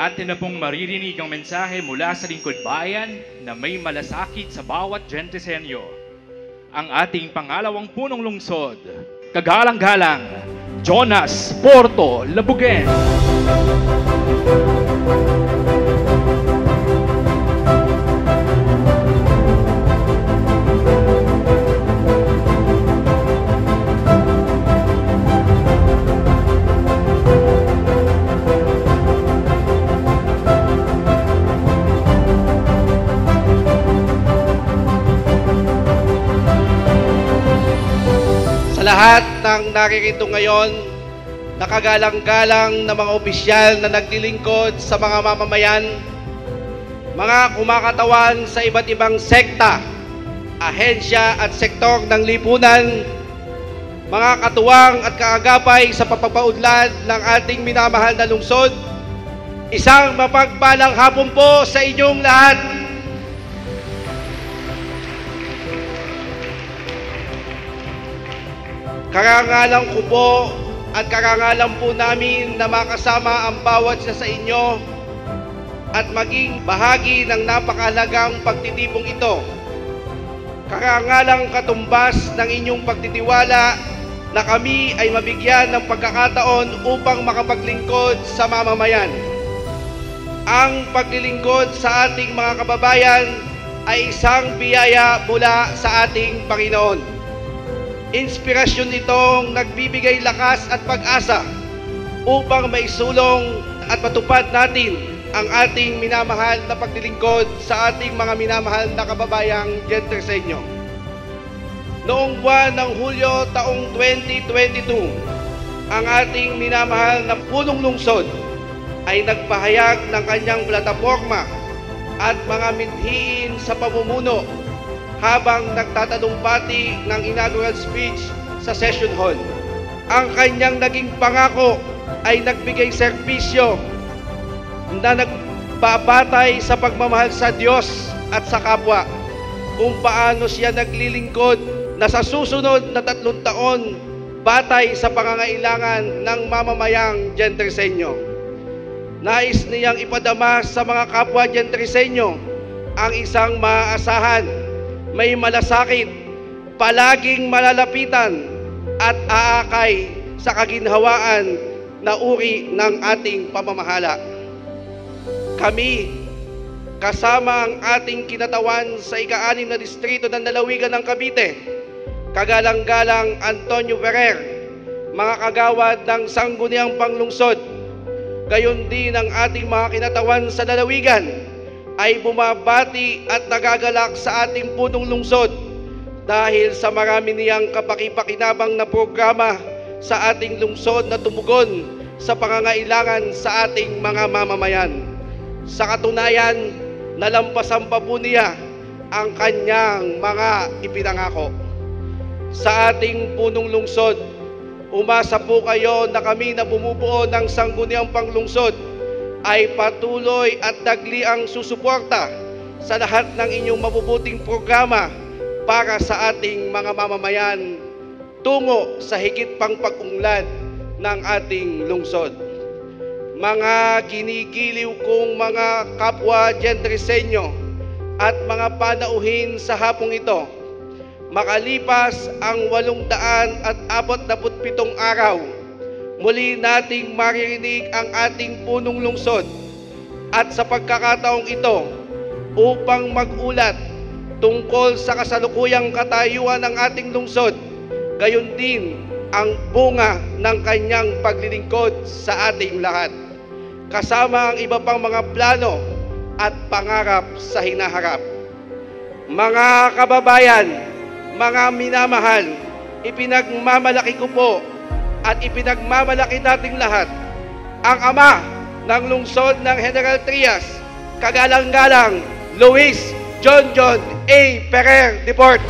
Atin na pong maririnig ang mensahe mula sa lingkod bayan na may malasakit sa bawat Gentisenyo. Ang ating pangalawang punong lungsod, kagalang-galang, Jonas Porto Labugen. Sa lahat ng naririto ngayon, nakagalang-galang na mga opisyal na naglilingkod sa mga mamamayan, mga kumakatawan sa iba't ibang sekta, ahensya at sektor ng lipunan, mga katuwang at kaagapay sa pagpapaunlad ng ating minamahal na lungsod, isang mapagpalang hapon po sa inyong lahat. Karangalan ko po at karangalan po namin na makasama ang bawat isa sa inyo at maging bahagi ng napakahalagang pagtitipong ito. Karangalang katumbas ng inyong pagtitiwala na kami ay mabigyan ng pagkakataon upang makapaglingkod sa mamamayan. Ang paglilingkod sa ating mga kababayan ay isang biyaya mula sa ating Panginoon. Inspirasyon itong nagbibigay lakas at pag-asa upang maisulong at matupad natin ang ating minamahal na paglilingkod sa ating mga minamahal na kababayang Gentisenyo. Noong buwan ng Hulyo taong 2022, ang ating minamahal na punong lungsod ay nagpahayag ng kanyang plataporma at mga mithiin sa pamumuno habang nagtatalumpati ng inaugural speech sa Session Hall. Ang kanyang naging pangako ay nagbigay serbisyo na nagbabatay sa pagmamahal sa Diyos at sa kapwa, kung paano siya naglilingkod na sa susunod na 3 taon batay sa pangangailangan ng mamamayang Gentisenyo. Nais niyang ipadama sa mga kapwa Gentisenyo ang isang maaasahan, may malasakit, palaging malalapitan at aakay sa kaginhawaan na uri ng ating pamamahala. Kami, kasama ang ating kinatawan sa ika-6 na distrito ng lalawigan ng Cavite, kagalang-galang Antonio Ferrer, mga kagawad ng Sangguniang Panglungsod, gayon din ang ating mga kinatawan sa lalawigan, ay bumabati at nagagalak sa ating punong lungsod dahil sa marami niyang kapaki-pakinabang na programa sa ating lungsod na tumugon sa pangangailangan sa ating mga mamamayan. Sa katunayan, nalampasan pa po niya ang kanyang mga ipinangako. Sa ating punong lungsod, umasa po kayo na kami na bumubuo ng Sangguniang Panglungsod ay patuloy at dagliang susuporta sa lahat ng inyong mabubuting programa para sa ating mga mamamayan tungo sa higit pang pag-unlad ng ating lungsod. Mga ginigiliw kong mga kapwa Gentisenyo at mga panauhin sa hapong ito, makalipas ang 847 araw, muli nating maririnig ang ating punong lungsod at sa pagkakataong ito upang mag-ulat tungkol sa kasalukuyang katayuan ng ating lungsod, gayon din ang bunga ng kanyang paglilingkod sa ating lahat, kasama ang iba pang mga plano at pangarap sa hinaharap. Mga kababayan, mga minamahal, ipinagmamalaki ko po at ipinagmamalaki nating lahat ang ama ng lungsod ng General Trias, kagalang-galang Luis John A. Ferrer Deport.